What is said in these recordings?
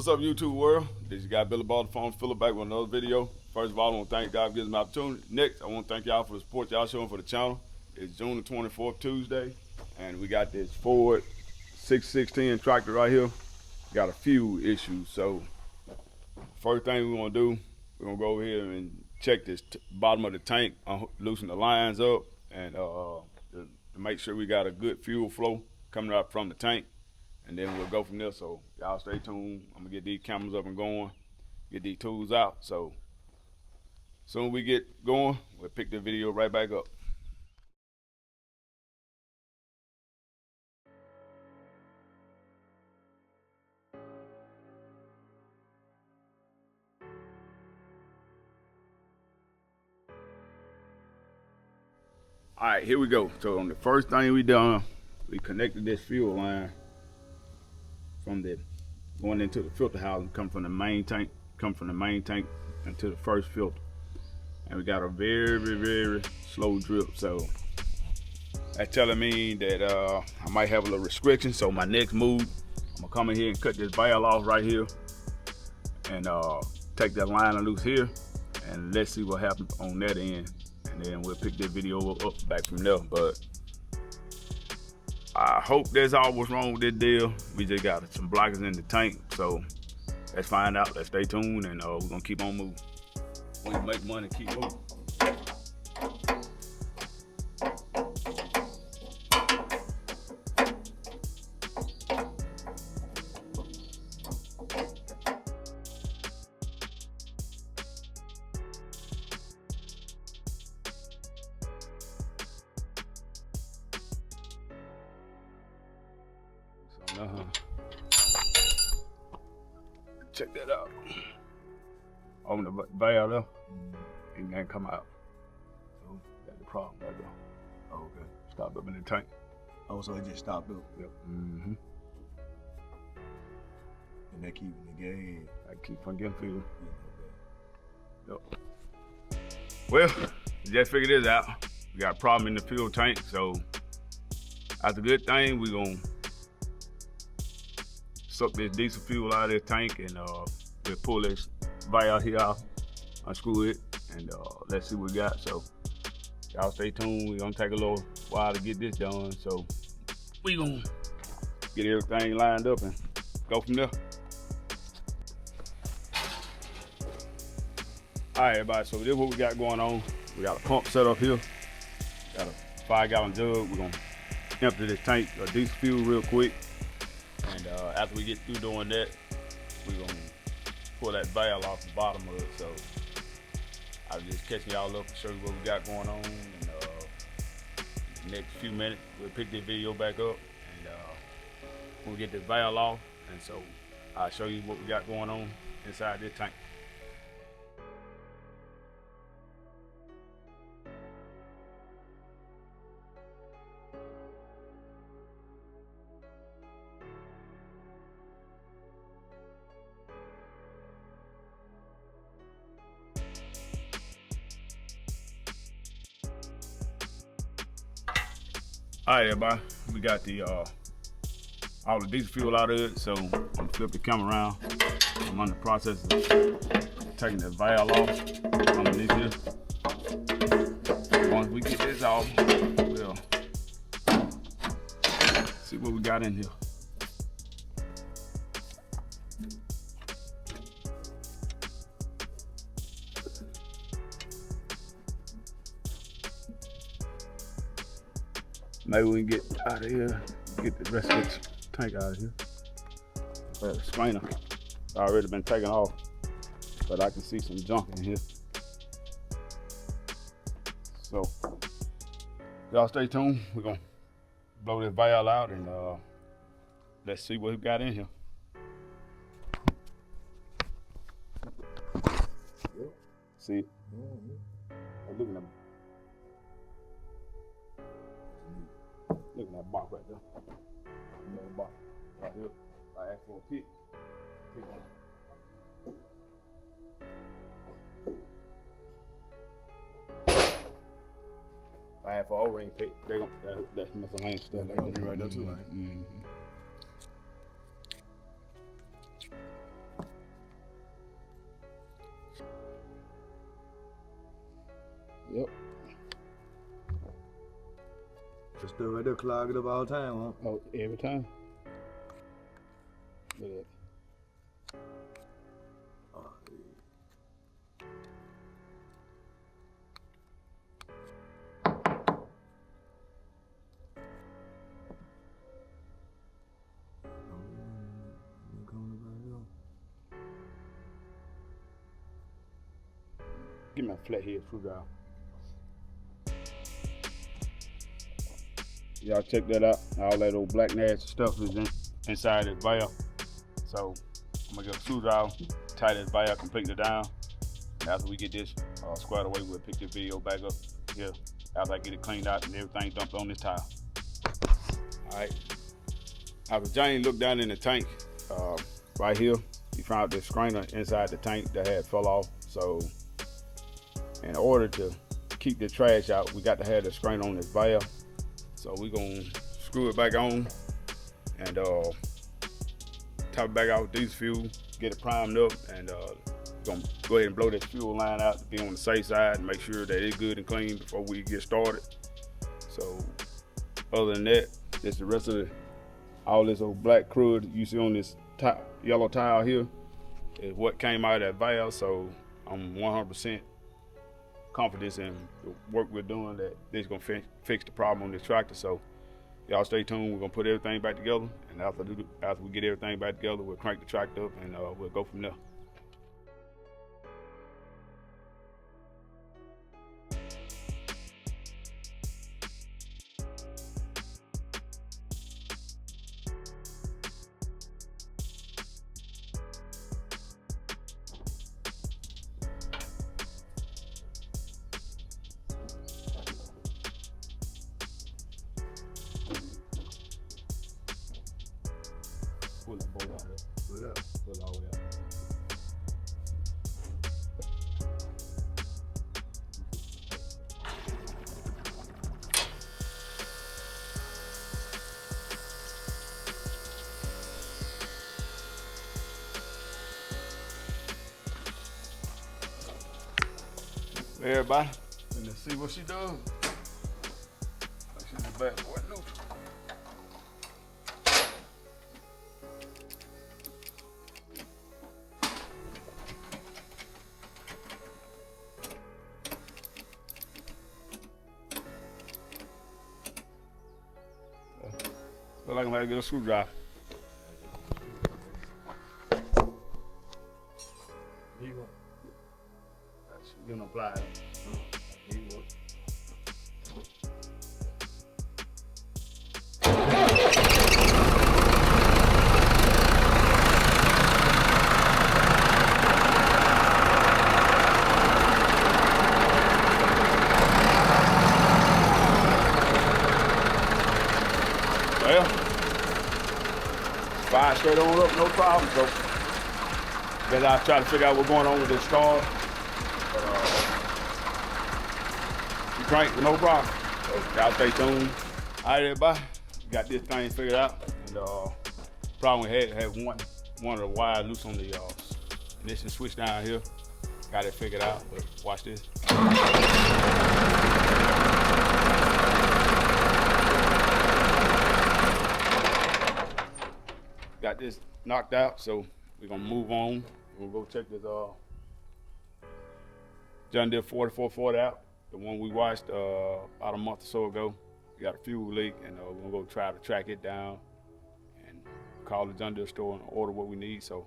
What's up, YouTube world? This is your guy Billy Ball, the phone filler, back with another video. First of all, I want to thank God for giving me an opportunity. Next, I want to thank y'all for the support y'all showing for the channel. It's June the 24th, Tuesday, and we got this Ford 6610 tractor right here. Got a few issues, so first thing we're gonna do, we're gonna go over here and check this bottom of the tank, loosen the lines up, and to make sure we got a good fuel flow coming out from the tank. And then we'll go from there. So y'all stay tuned. I'm gonna get these cameras up and going, get these tools out. So soon as we get going, we'll pick the video right back up. All right, here we go. So on the first thing we done, we connected this fuel line from the going into the filter housing, come from the main tank into the first filter. And we got a very slow drip. So that's telling me that I might have a little restriction. So my next move, I'm gonna come in here and cut this valve off right here and take that line loose here, and let's see what happens on that end. And then we'll pick that video up back from there. But I hope that's all what's wrong with this deal. We just got some blockers in the tank, so let's find out. Let's stay tuned, and we're gonna keep on moving. When you make money, keep moving. Check that out. Open the valve there, and then come out. So that's the problem right there. Oh, okay. Stop up in the tank. Oh, so it just stopped up. Yep. Mm-hmm. And that keeping the gas. I keep on getting fuel. Yeah, okay. Yep. Well, just figured this out. We got a problem in the fuel tank, so that's a good thing. We're gonna suck this diesel fuel out of this tank, and we'll pull this valve here out, unscrew it, and let's see what we got. So y'all stay tuned. We're gonna take a little while to get this done, so we gonna get everything lined up and go from there. All right, everybody, so this is what we got going on. We got a pump set up here, got a 5-gallon jug. We're gonna empty this tank of diesel fuel real quick, and after we get through doing that, we're gonna pull that valve off the bottom of it. So I'll just catch y'all up and show you what we got going on, and next few minutes we'll pick this video back up, and we'll get this valve off, and so I'll show you what we got going on inside this tank. All right, everybody, we got the all the diesel fuel out of it, so I'm gonna flip the camera around. I'm on the process of taking the valve off underneath here. Once we get this off, we'll see what we got in here. Maybe we can get out of here, get the rest of the tank out of here. The strainer already been taken off, but I can see some junk in here. So y'all stay tuned. We're gonna blow this valve out, and let's see what we got in here. Yep. See it? Mm-hmm. Oh, look at that. Look at that box right there. Another box right here. I asked for a pick. Pick on it. I asked for O-ring pick. That's miscellaneous stuff. That gonna be right there too, right? Mm-hmm. Yep. Just still right there clogged up all the time, huh? Oh, every time. Look at that. Oh, Give me a flathead screwdriver. Y'all check that out. All that old black nasty stuff is inside this valve. So I'm gonna get a screwdriver, tie this valve completely down. After we get this squared away, we'll pick this video back up here after I get it cleaned out and everything dumped on this tile. All right. After Johnny looked down in the tank, right here, he found this strainer inside the tank that had fell off. So in order to keep the trash out, we got to have the strainer on this valve. So we're gonna screw it back on and top it back out with diesel fuel, get it primed up, and gonna go ahead and blow this fuel line out to be on the safe side and make sure that it's good and clean before we get started. So other than that, this the rest of all this old black crud you see on this yellow tile here is what came out of that valve. So I'm 100% confident in the work we're doing that this is gonna fix the problem on this tractor. So y'all stay tuned. We're gonna put everything back together, and after we get everything back together, we'll crank the tractor up and we'll go from there. Pull that bolt out there. Pull it up. Pull it all the way out. Everybody, and let's see what she does. She's in the back. What neutral? Look like I'm gonna get a screwdriver. Give him a pliers. Well, fire straight on up, no problem. So, guess I'll try to figure out what's going on with this star. You crank with no problem. So, y'all stay tuned. All right, everybody, got this thing figured out. And problem we had one of the wires loose on the ignition switch down here. Got it figured out, but watch this. Got this knocked out, so we're gonna move on. We'll go check this John Deere 4440 out, the one we watched about a month or so ago. We got a fuel leak, and we're gonna go try to track it down and call the John Deere store and order what we need. So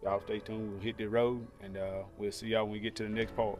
y'all stay tuned. We'll hit the road, and we'll see y'all when we get to the next part.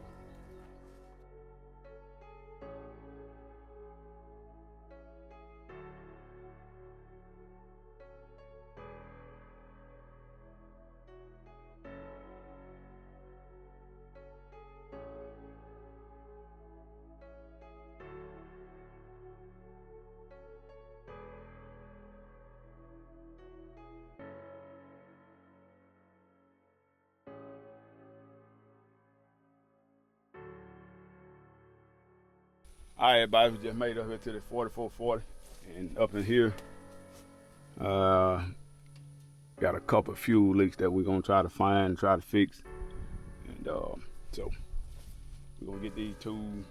All right, everybody, we just made up here to the 4440, and up in here, got a couple of fuel leaks that we're gonna try to find, try to fix, and so we're gonna get these two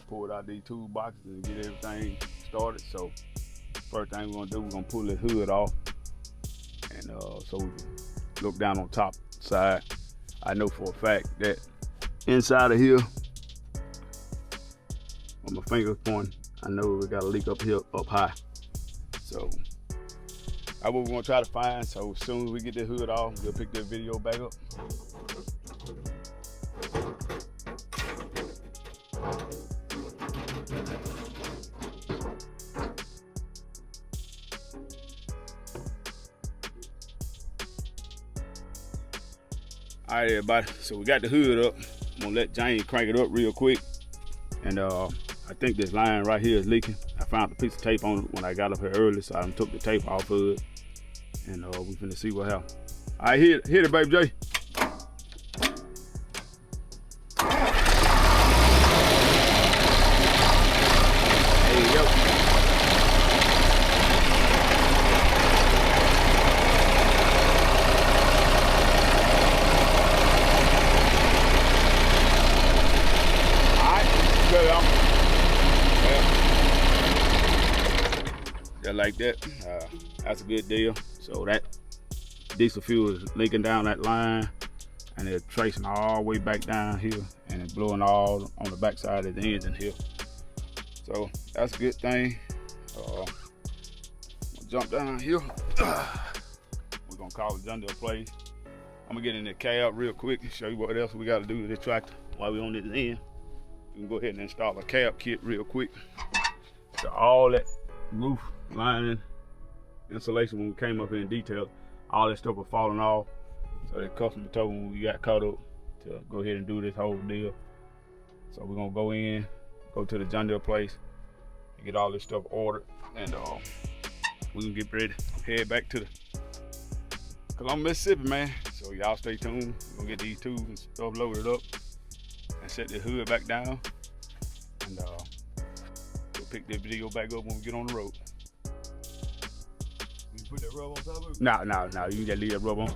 pulled out these toolboxes and get everything started. So first thing we're gonna do, we're gonna pull the hood off, and so we can look down on top side. I know for a fact that inside of here, with my fingers pointing, I know we got a leak up here, up high. So that's what we're gonna try to find. So as soon as we get the hood off, we'll pick that video back up. All right, everybody, so we got the hood up. I'm gonna let James crank it up real quick. And I think this line right here is leaking. I found a piece of tape on it when I got up here early, so I took the tape off of it. And we finna see what happens. All right, hit it, baby J. There you go. Like that, that's a good deal. So that diesel fuel is leaking down that line, and it's tracing all the way back down here, and it's blowing all on the back side of the engine here. So that's a good thing. Jump down here. We're gonna call the John Deere place. I'm gonna get in the cab real quick and show you what else we got to do to this tractor while we're on this end. We can go ahead and install a cab kit real quick. So all that roof lining, insulation, when we came up here in detail, all that stuff was falling off. So the customer told me when we got caught up to go ahead and do this whole deal. So we're gonna go in, go to the John Deere place, and get all this stuff ordered, and we can get ready to head back to the Columbus, Mississippi, man. So y'all stay tuned. We're gonna get these tools and stuff loaded up and set the hood back down, and we'll pick this video back up when we get on the road. Put that rub on top of it? Nah, you just leave that rub on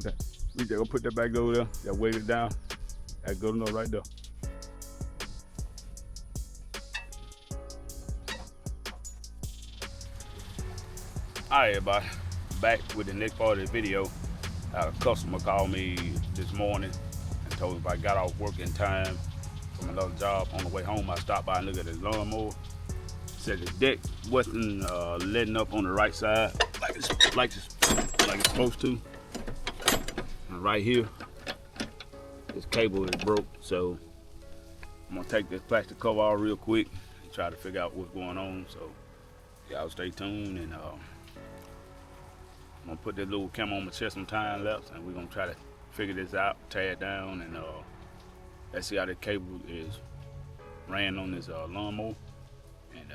that. We just gonna put that back over there, just weight it down. That's good enough right there. All right, everybody, back with the next part of the video. A customer called me this morning and told me if I got off work in time from another job. On the way home, I stopped by and looked at his lawnmower. Said the deck wasn't letting up on the right side like it's supposed to. And right here, this cable is broke, so I'm gonna take this plastic cover off real quick and try to figure out what's going on. So y'all stay tuned, and I'm gonna put this little camera on my chest some time lapse, and we're gonna try to figure this out, tear it down, and let's see how the cable is ran on this lawnmower. And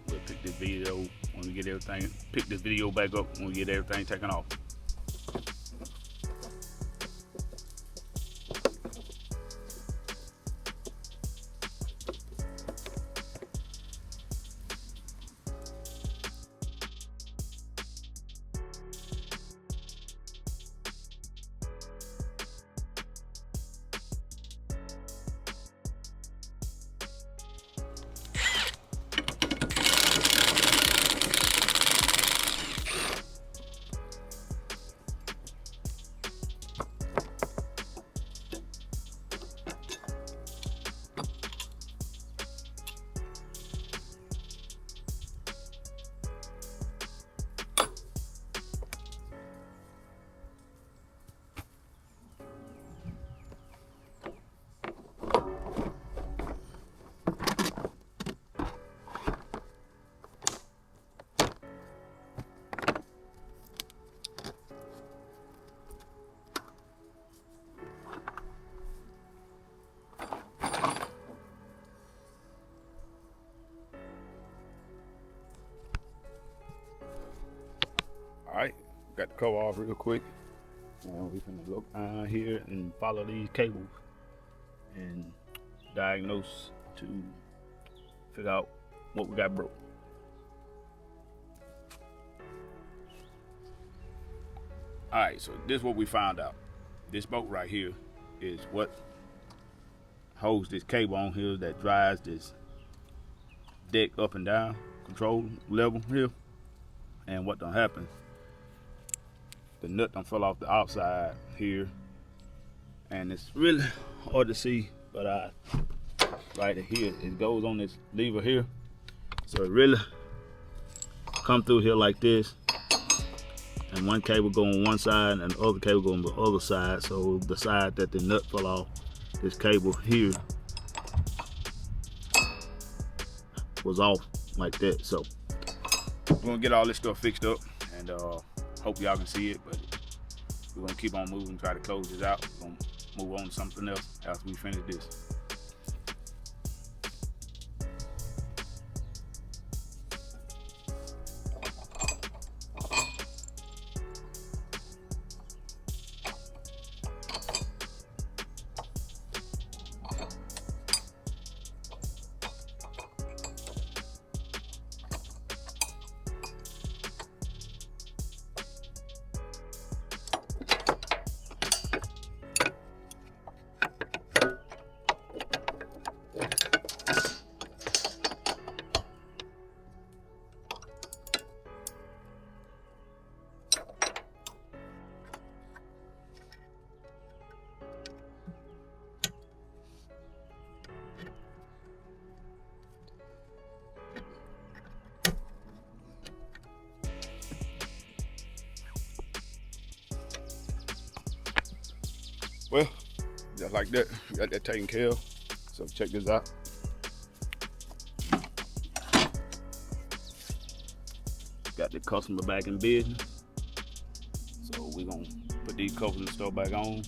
we'll pick this video when we get everything, pick this video back up when we get everything taken off. All right, got the cover off real quick. And we can look down here and follow these cables and diagnose to figure out what we got broke. All right, so this is what we found out. This bolt right here is what holds this cable on here that drives this deck up and down, control level here. And what done happen, the nut done fell off the outside here. And it's really hard to see, but right here, it goes on this lever here. So it really come through here like this. And one cable go on one side and the other cable go on the other side. So the side that the nut fell off, this cable here was off like that. So we're gonna get all this stuff fixed up, and hope y'all can see it, but we're gonna keep on moving, try to close this out. We're gonna move on to something else after we finish this. Well, just like that, we got that taken care of. So check this out. Got the customer back in business. So we're gonna put these covers and stuff back on.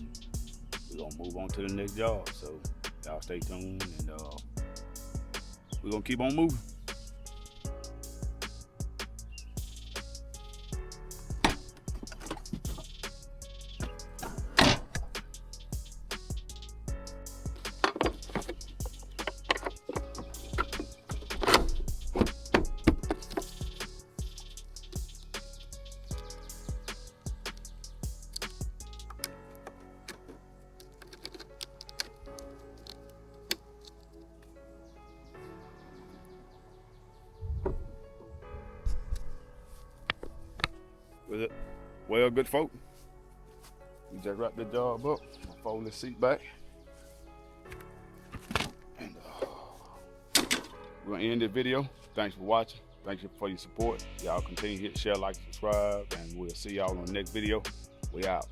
We're gonna move on to the next job. So y'all stay tuned, and we're gonna keep on moving. With it. Well, good folk, we just wrapped the job up. Fold this seat back, and we're gonna end this video. Thanks for watching. Thank you for your support. Y'all continue to hit share, like, subscribe, and we'll see y'all on the next video. We out.